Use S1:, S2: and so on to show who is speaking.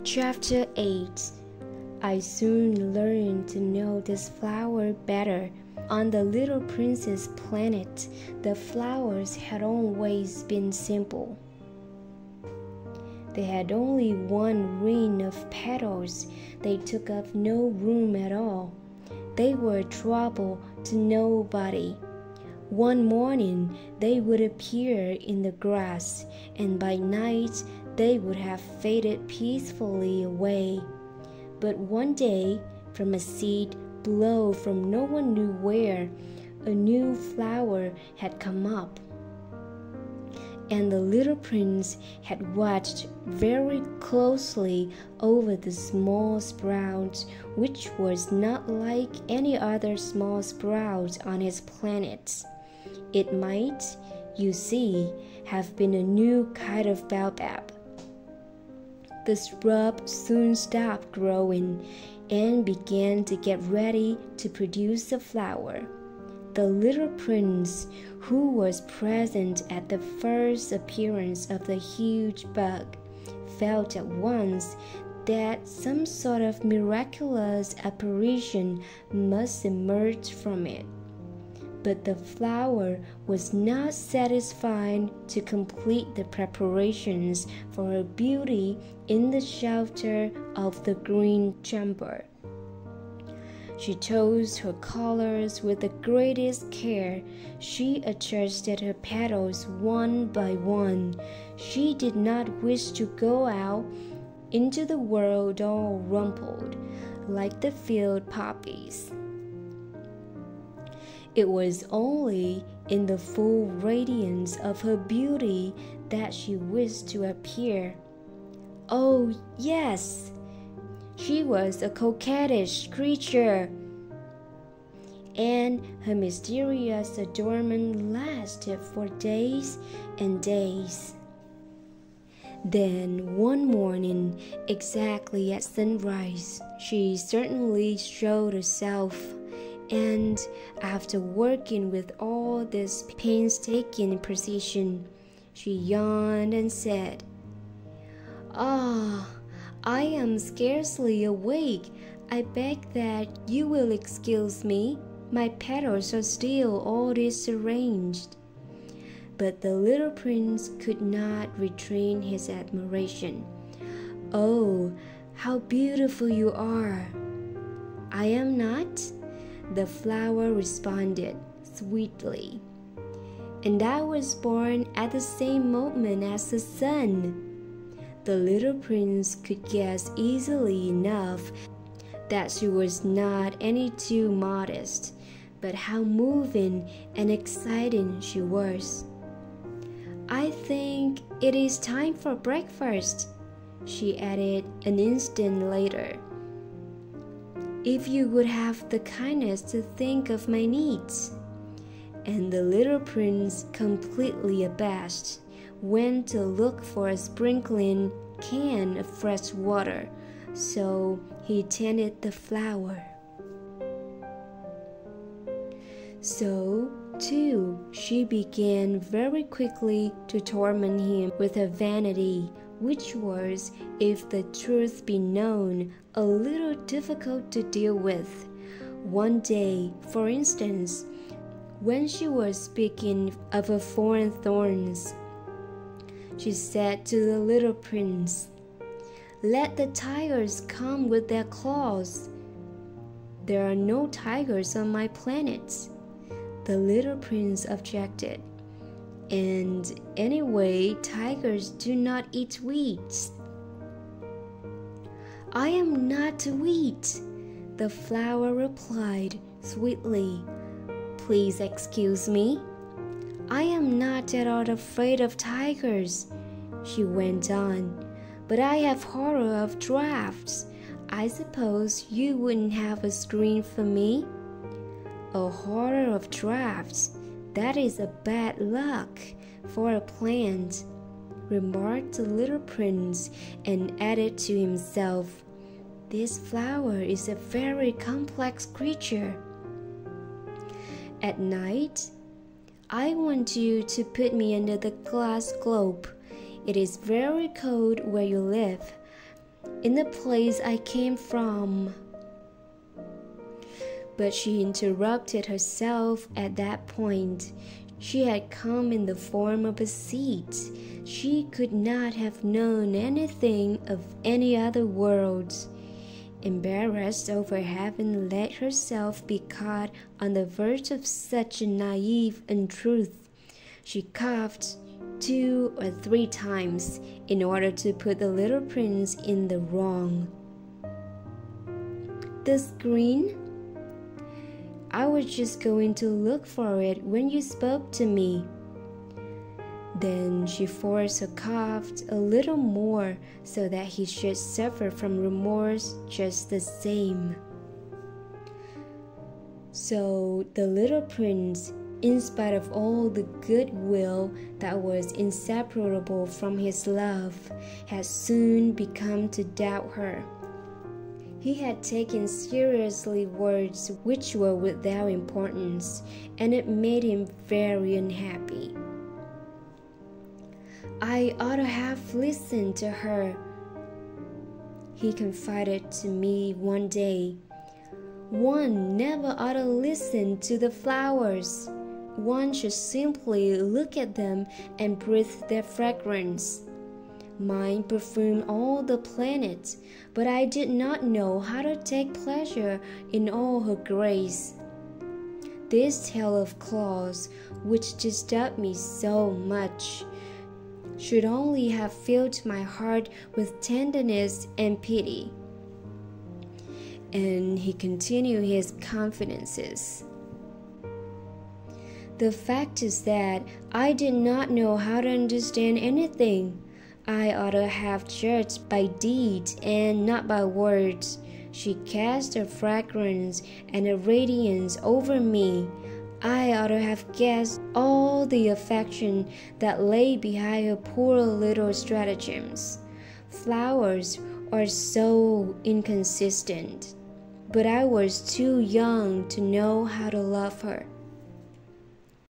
S1: Chapter 8. I soon learned to know this flower better. On the little prince's planet, the flowers had always been simple. They had only one ring of petals. They took up no room at all. They were a trouble to nobody. One morning they would appear in the grass, and by night they would have faded peacefully away. But one day, from a seed blown from no one knew where, a new flower had come up. And the little prince had watched very closely over the small sprout, which was not like any other small sprout on his planet. It might, you see, have been a new kind of baobab. The shrub soon stopped growing and began to get ready to produce a flower. The little prince, who was present at the first appearance of the huge bug, felt at once that some sort of miraculous apparition must emerge from it. But the flower was not satisfied to complete the preparations for her beauty in the shelter of the green chamber. She chose her colors with the greatest care. She adjusted her petals one by one. She did not wish to go out into the world all rumpled, like the field poppies. It was only in the full radiance of her beauty that she wished to appear. Oh, yes! She was a coquettish creature, and her mysterious adornment lasted for days and days. Then one morning, exactly at sunrise, she certainly showed herself, and after working with all this painstaking precision, she yawned and said, "Ah, I am scarcely awake. I beg that you will excuse me. My petals are still all disarranged." But the little prince could not restrain his admiration. "Oh, how beautiful you are!" "I am not," the flower responded sweetly. "And I was born at the same moment as the sun." The little prince could guess easily enough that she was not any too modest, but how moving and exciting she was. "I think it is time for breakfast," she added an instant later. "If you would have the kindness to think of my needs." And the little prince, completely abashed, went to look for a sprinkling can of fresh water, so he tended the flower. So, too, she began very quickly to torment him with her vanity, which was, if the truth be known, a little difficult to deal with. One day, for instance, when she was speaking of her foreign thorns, she said to the little prince, "Let the tigers come with their claws." "There are no tigers on my planet," the little prince objected. "And anyway, tigers do not eat weeds." "I am not to eat," the flower replied sweetly. "Please excuse me. I am not at all afraid of tigers," she went on, "but I have horror of drafts. I suppose you wouldn't have a screen for me?" "A horror of drafts? That is a bad luck for a plant," remarked the little prince, and added to himself, "This flower is a very complex creature." At night, "I want you to put me under the glass globe. It is very cold where you live. in the place I came from." But she interrupted herself at that point. She had come in the form of a seed. She could not have known anything of any other world. Embarrassed over having let herself be caught on the verge of such a naive untruth, she coughed 2 or 3 times in order to put the little prince in the wrong. "The screen? I was just going to look for it when you spoke to me." Then she forced her cough a little more so that he should suffer from remorse just the same. So the little prince, in spite of all the goodwill that was inseparable from his love, had soon begun to doubt her. He had taken seriously words which were without importance, and it made him very unhappy. "I ought to have listened to her," he confided to me one day. "One never ought to listen to the flowers. One should simply look at them and breathe their fragrance. Mine perfumed all the planet, but I did not know how to take pleasure in all her grace." This tale of Claus, which disturbed me so much, should only have filled my heart with tenderness and pity. And he continued his confidences. "The fact is that I did not know how to understand anything. I ought to have judged by deeds and not by words. She cast a fragrance and a radiance over me. I ought to have guessed all the affection that lay behind her poor little stratagems. Flowers are so inconsistent. But I was too young to know how to love her.